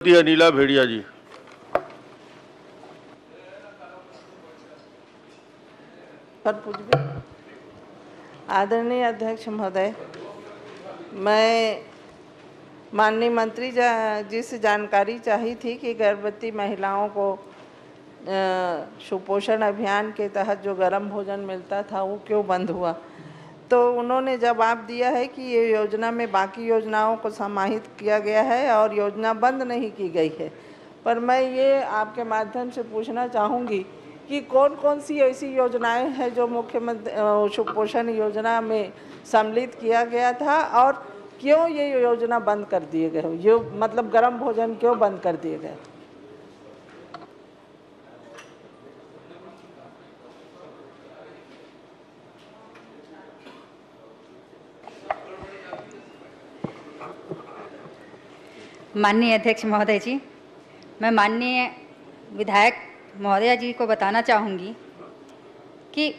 अनिला भेड़िया जी। आदरणीय अध्यक्ष महोदय, मैं माननीय मंत्री जी से जानकारी चाही थी कि गर्भवती महिलाओं को सुपोषण अभियान के तहत जो गर्म भोजन मिलता था वो क्यों बंद हुआ। तो उन्होंने जवाब दिया है कि ये योजना में बाकी योजनाओं को समाहित किया गया है और योजना बंद नहीं की गई है। पर मैं ये आपके माध्यम से पूछना चाहूँगी कि कौन कौन सी ऐसी योजनाएं हैं जो मुख्यमंत्री सुपोषण योजना में सम्मिलित किया गया था और क्यों ये योजना बंद कर दिए गए, ये मतलब गर्म भोजन क्यों बंद कर दिए गए। माननीय अध्यक्ष महोदय जी, मैं माननीय विधायक महोदया जी को बताना चाहूँगी कि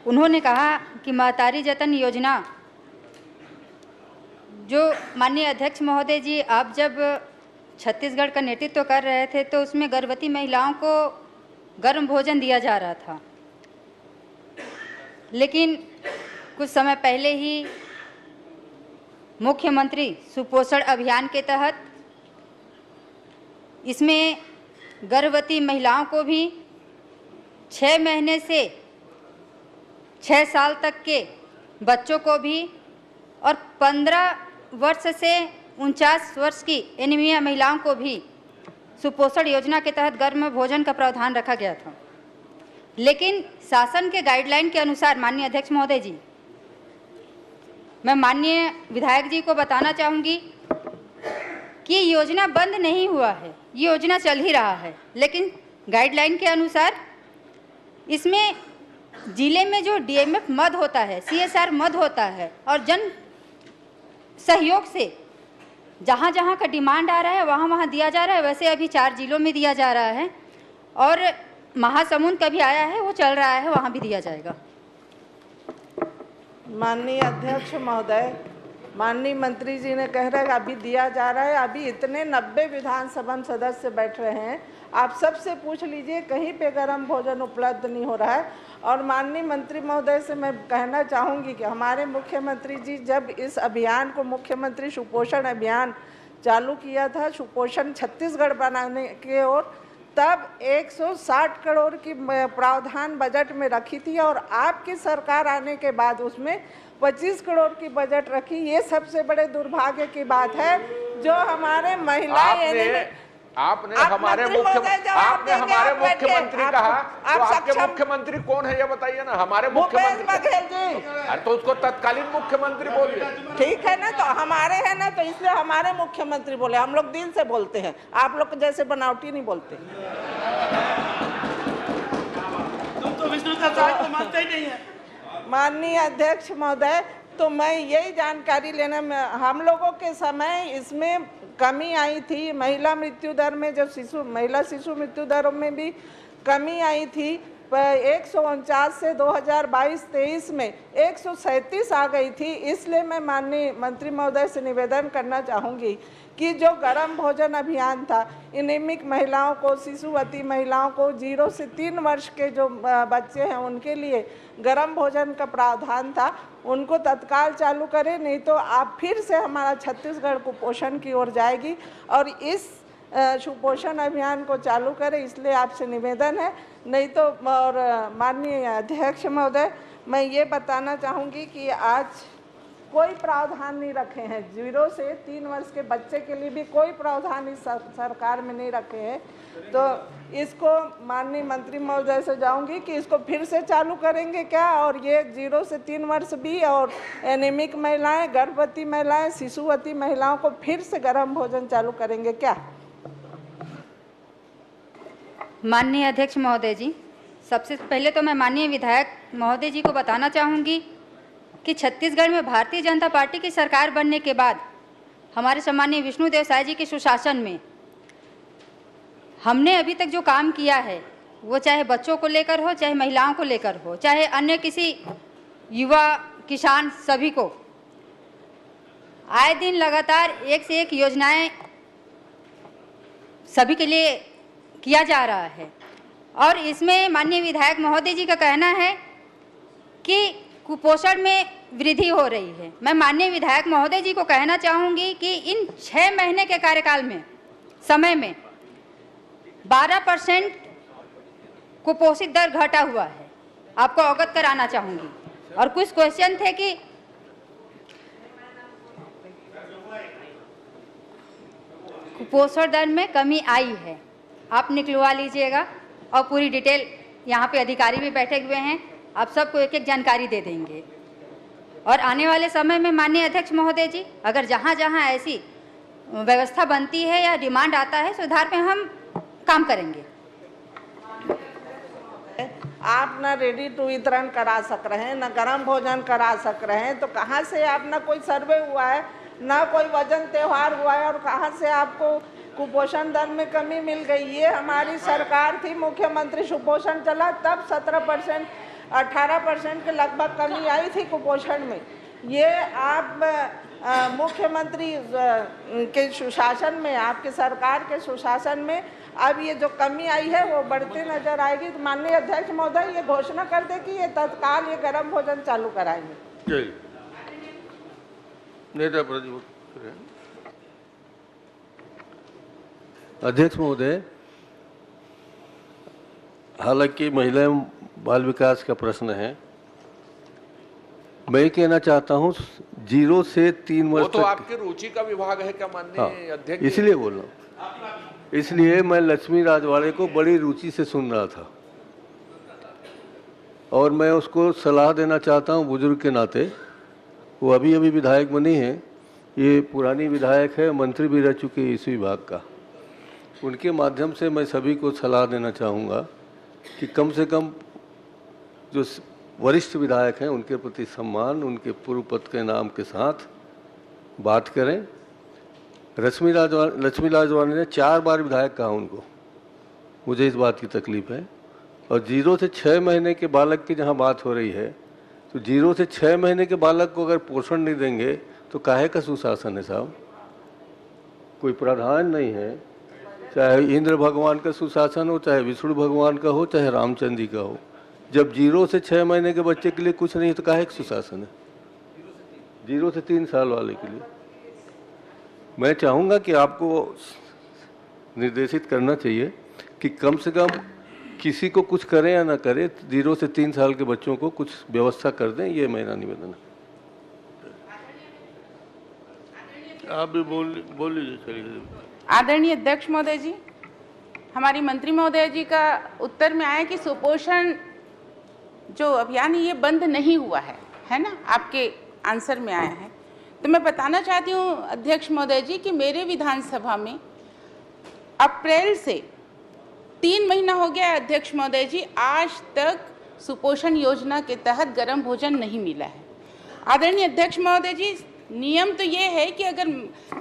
उन्होंने कहा कि महतारी जतन योजना, जो माननीय अध्यक्ष महोदय जी आप जब छत्तीसगढ़ का नेतृत्व कर रहे थे तो उसमें गर्भवती महिलाओं को गर्म भोजन दिया जा रहा था, लेकिन कुछ समय पहले ही मुख्यमंत्री सुपोषण अभियान के तहत इसमें गर्भवती महिलाओं को भी 6 महीने से 6 साल तक के बच्चों को भी और 15 वर्ष से 49 वर्ष की एनीमिया महिलाओं को भी सुपोषण योजना के तहत गर्म भोजन का प्रावधान रखा गया था। लेकिन शासन के गाइडलाइन के अनुसार माननीय अध्यक्ष महोदय जी, मैं माननीय विधायक जी को बताना चाहूँगी कि योजना बंद नहीं हुआ है, ये योजना चल ही रहा है, लेकिन गाइडलाइन के अनुसार इसमें जिले में जो डीएमएफ मद होता है, सीएसआर मद होता है और जन सहयोग से जहाँ जहाँ का डिमांड आ रहा है वहाँ वहाँ दिया जा रहा है। वैसे अभी 4 जिलों में दिया जा रहा है और महासमुंद का भी आया है, वो चल रहा है, वहाँ भी दिया जाएगा। माननीय अध्यक्ष महोदय, माननीय मंत्री जी ने कह रहे हैं अभी दिया जा रहा है। अभी इतने 90 विधानसभा सदस्य बैठ रहे हैं, आप सबसे पूछ लीजिए कहीं पे गर्म भोजन उपलब्ध नहीं हो रहा है। और माननीय मंत्री महोदय से मैं कहना चाहूँगी कि हमारे मुख्यमंत्री जी जब इस अभियान को मुख्यमंत्री सुपोषण अभियान चालू किया था, सुपोषण छत्तीसगढ़ बनाने की ओर, तब 160 करोड़ की प्रावधान बजट में रखी थी और आपकी सरकार आने के बाद उसमें 25 करोड़ की बजट रखी। ये सबसे बड़े दुर्भाग्य की बात है जो हमारे महिलाएं आपने हमारे मुख्यमंत्री कहा, तो आपके मुख्यमंत्री कौन है ये बताइए ना। हमारे मुख्यमंत्री बघेल जी, तो उसको तत्कालीन मुख्यमंत्री बोलिए। ठीक है ना, तो हमारे हैं ना, तो इसलिए हमारे मुख्यमंत्री बोले। हम लोग दिल से बोलते हैं, आप लोग जैसे बनावटी नहीं बोलते। तुम तो विष्णु का साथ तो मानते ही नहीं है। माननीय अध्यक्ष महोदय, तो मैं यही जानकारी लेना में, हम लोगों के समय इसमें कमी आई थी। महिला मृत्यु दर में, जो महिला शिशु मृत्यु दर में भी कमी आई थी। 149 से 2022-23 में 137 आ गई थी। इसलिए मैं माननीय मंत्री महोदय से निवेदन करना चाहूँगी कि जो गर्म भोजन अभियान था, एनीमिक महिलाओं को, शिशुवती महिलाओं को, 0 से 3 वर्ष के जो बच्चे हैं उनके लिए गर्म भोजन का प्रावधान था, उनको तत्काल चालू करें, नहीं तो आप फिर से हमारा छत्तीसगढ़ कुपोषण की ओर जाएगी। और इस सुपोषण अभियान को चालू करें, इसलिए आपसे निवेदन है। नहीं तो, और माननीय अध्यक्ष महोदय, मैं ये बताना चाहूँगी कि आज कोई प्रावधान नहीं रखे हैं, 0 से 3 वर्ष के बच्चे के लिए भी कोई प्रावधान इस सरकार में नहीं रखे हैं। तो इसको माननीय मंत्री महोदय से जाऊंगी कि इसको फिर से चालू करेंगे क्या, और ये 0 से 3 वर्ष भी और एनीमिक महिलाएं, गर्भवती महिलाएं, शिशुवती महिलाओं को फिर से गर्म भोजन चालू करेंगे क्या। माननीय अध्यक्ष महोदय जी, सबसे पहले तो मैं माननीय विधायक महोदय जी को बताना चाहूँगी कि छत्तीसगढ़ में भारतीय जनता पार्टी की सरकार बनने के बाद हमारे सम्मानीय विष्णुदेव साय जी के सुशासन में हमने अभी तक जो काम किया है, वो चाहे बच्चों को लेकर हो, चाहे महिलाओं को लेकर हो, चाहे अन्य किसी युवा, किसान, सभी को आए दिन लगातार एक से एक योजनाएं सभी के लिए किया जा रहा है। और इसमें माननीय विधायक महोदय जी का कहना है कि कुपोषण में वृद्धि हो रही है। मैं माननीय विधायक महोदय जी को कहना चाहूँगी कि इन 6 महीने के कार्यकाल में समय में 12% कुपोषित दर घटा हुआ है, आपको अवगत कराना चाहूँगी। और कुछ क्वेश्चन थे कि कुपोषण दर में कमी आई है, आप निकलवा लीजिएगा और पूरी डिटेल, यहाँ पे अधिकारी भी बैठे हुए हैं, आप सबको एक एक जानकारी दे देंगे। और आने वाले समय में माननीय अध्यक्ष महोदय जी, अगर जहाँ जहाँ ऐसी व्यवस्था बनती है या डिमांड आता है, सुधार पे हम काम करेंगे। आप ना रेडी टू वितरण करा सक रहे हैं, ना गर्म भोजन करा सक रहे हैं, तो कहाँ से आप, ना कोई सर्वे हुआ है, ना कोई वजन त्योहार हुआ है, और कहाँ से आपको कुपोषण दर में कमी मिल गई? ये हमारी सरकार थी, मुख्यमंत्री सुपोषण चला, तब 17% 18% के लगभग कमी आई थी कुपोषण में। ये आप मुख्यमंत्री के सुशासन में, आपके सरकार के सुशासन में अब ये जो कमी आई है वो बढ़ती नजर आएगी। तो माननीय अध्यक्ष महोदय ये घोषणा कर दे कि ये तत्काल ये गर्म भोजन चालू कराएंगे। अध्यक्ष महोदय, हालांकि महिला एवं बाल विकास का प्रश्न है, मैं कहना चाहता हूं 0 से 3 वर्ष तो आपकी रुचि का विभाग है क्या माननीय अध्यक्ष? इसलिए बोल रहा हूँ, इसलिए मैं लक्ष्मी राजवाड़े को बड़ी रुचि से सुन रहा था और मैं उसको सलाह देना चाहता हूँ बुजुर्ग के नाते। वो अभी अभी विधायक बनी है, ये पुरानी विधायक है, मंत्री भी रह चुके हैं इस विभाग का। उनके माध्यम से मैं सभी को सलाह देना चाहूँगा कि कम से कम जो वरिष्ठ विधायक हैं उनके प्रति सम्मान, उनके पूर्व पद के नाम के साथ बात करें। लक्ष्मी राजवाड़े ने 4 बार विधायक कहा उनको, मुझे इस बात की तकलीफ है। और 0 से 6 महीने के बालक की जहाँ बात हो रही है, तो 0 से 6 महीने के बालक को अगर पोषण नहीं देंगे तो काहे का सुशासन है साहब? कोई प्रावधान नहीं है, चाहे इंद्र भगवान का सुशासन हो, चाहे विष्णु भगवान का हो, चाहे रामचंद्र जी का हो। जब 0 से 6 महीने के बच्चे के लिए कुछ नहीं है तो काहे का सुशासन है? 0 से 3 साल वाले के लिए मैं चाहूँगा कि आपको निर्देशित करना चाहिए कि कम से कम किसी को कुछ करें या ना करें, 0 से 3 साल के बच्चों को कुछ व्यवस्था कर दें, ये मेरा निवेदन है। आप भी बोल लीजिए। चलिए। आदरणीय अध्यक्ष महोदय जी, हमारी मंत्री महोदय जी का उत्तर में आया कि सुपोषण जो अभियान है ये बंद नहीं हुआ है ना, आपके आंसर में आया है। तो मैं बताना चाहती हूँ अध्यक्ष महोदय जी कि मेरे विधानसभा में अप्रैल से 3 महीना हो गया है अध्यक्ष महोदय जी, आज तक सुपोषण योजना के तहत गर्म भोजन नहीं मिला है। आदरणीय अध्यक्ष महोदय जी, नियम तो ये है कि अगर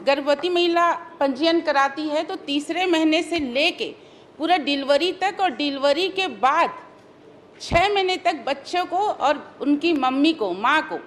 गर्भवती महिला पंजीयन कराती है तो 3रे महीने से लेके पूरा डिलीवरी तक और डिलीवरी के बाद 6 महीने तक बच्चों को और उनकी मम्मी को, माँ को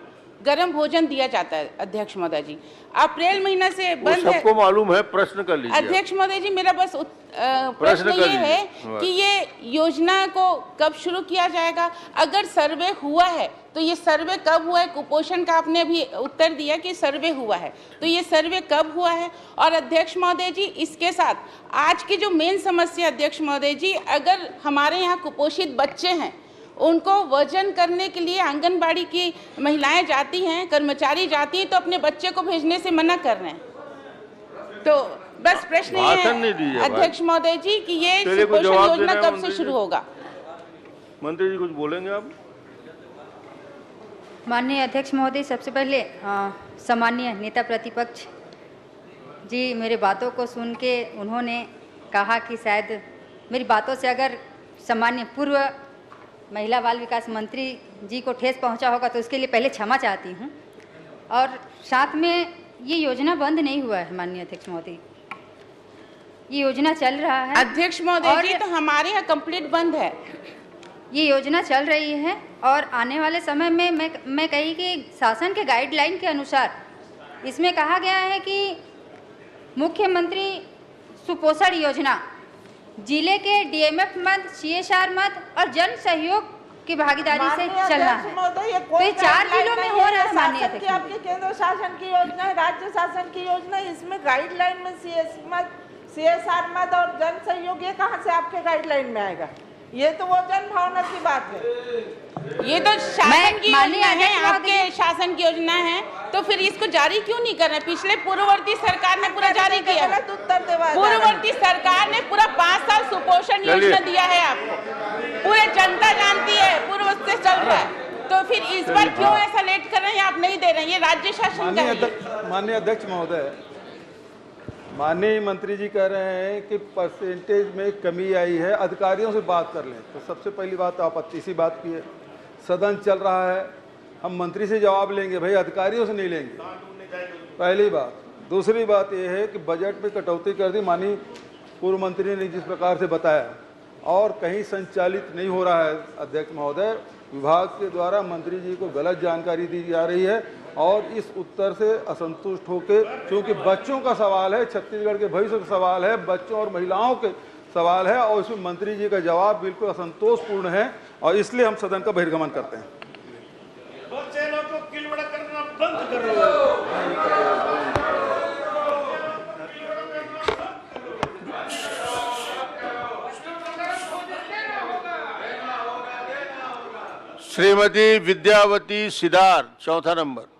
गर्म भोजन दिया जाता है। अध्यक्ष महोदय जी, अप्रैल महीना से बंद है। सबको मालूम है, प्रश्न कर लीजिए। अध्यक्ष महोदय जी, मेरा बस प्रश्न ये है कि ये योजना को कब शुरू किया जाएगा? अगर सर्वे हुआ है तो ये सर्वे कब हुआ है? कुपोषण का आपने अभी उत्तर दिया कि सर्वे हुआ है, तो ये सर्वे कब हुआ है? और अध्यक्ष महोदय जी, इसके साथ आज की जो मेन समस्या अध्यक्ष महोदय जी, अगर हमारे यहाँ कुपोषित बच्चे हैं, उनको वजन करने के लिए आंगनबाड़ी की महिलाएं जाती हैं, कर्मचारी जाती हैं, तो अपने बच्चे को भेजने से मना कर रहे हैं। तो बस प्रश्न ये है अध्यक्ष महोदय जी कि ये सुपोषण योजना कब से शुरू होगा? मंत्री जी कुछ बोलेंगे आप? माननीय अध्यक्ष महोदय, सबसे पहले सम्मानीय नेता प्रतिपक्ष जी मेरे बातों को सुन के उन्होंने कहा कि शायद मेरी बातों से अगर सम्मान्य पूर्व महिला बाल विकास मंत्री जी को ठेस पहुंचा होगा तो उसके लिए पहले क्षमा चाहती हूं। और साथ में ये योजना बंद नहीं हुआ है माननीय अध्यक्ष महोदय, ये योजना चल रहा है। अध्यक्ष महोदय जी, तो हमारे यहाँ कंप्लीट बंद है, ये योजना चल रही है और आने वाले समय में मैं कही कि शासन के गाइडलाइन के अनुसार इसमें कहा गया है कि मुख्यमंत्री सुपोषण योजना जिले के डीएमएफ मद, सीएसआर मद और जन सहयोग की भागीदारी से चलना है। तो ये 4 जिलों में हो रहा है माननीय अध्यक्ष। आपके केंद्र शासन की योजना है, राज्य शासन की योजना है, इसमें गाइडलाइन में सीएसआर मद और जन सहयोग ये कहाँ से आपके गाइडलाइन में आएगा? ये तो वो जन भावना की बात है। ये तो शासन की योजना है, आपके शासन की योजना है, तो फिर इसको जारी क्यों नहीं कर रहे? पिछले पूर्ववर्ती सरकार ने पूरा जारी किया। पूर्ववर्ती सरकार ने पूरा 5 साल सुपोषण योजना दिया है आपको, पूरे जनता जानती है, पूर्व से चल रहा है। तो फिर इस बार क्यों ऐसा लेट कर रहे हैं, आप नहीं दे रहे हैं? ये राज्य शासन का है। माननीय अध्यक्ष महोदय, माननीय मंत्री जी कह रहे हैं कि परसेंटेज में कमी आई है, अधिकारियों से बात कर लें। तो सबसे पहली बात तो आपत्ति सी बात की है, सदन चल रहा है, हम मंत्री से जवाब लेंगे भाई, अधिकारियों से नहीं लेंगे, पहली बात। दूसरी बात यह है कि बजट में कटौती कर दी, माननीय पूर्व मंत्री ने जिस प्रकार से बताया, और कहीं संचालित नहीं हो रहा है अध्यक्ष महोदय। विभाग के द्वारा मंत्री जी को गलत जानकारी दी जा रही है और इस उत्तर से असंतुष्ट होकर, क्योंकि बच्चों का सवाल है, छत्तीसगढ़ के भविष्य का सवाल है, बच्चों और महिलाओं के सवाल है, और इसमें मंत्री जी का जवाब बिल्कुल असंतोषपूर्ण है, और इसलिए हम सदन का बहिर्गमन करते हैं। बच्चे लोग को किलबड़ करना बंद करो। श्रीमती विद्यावती सिदार, चौथा नंबर।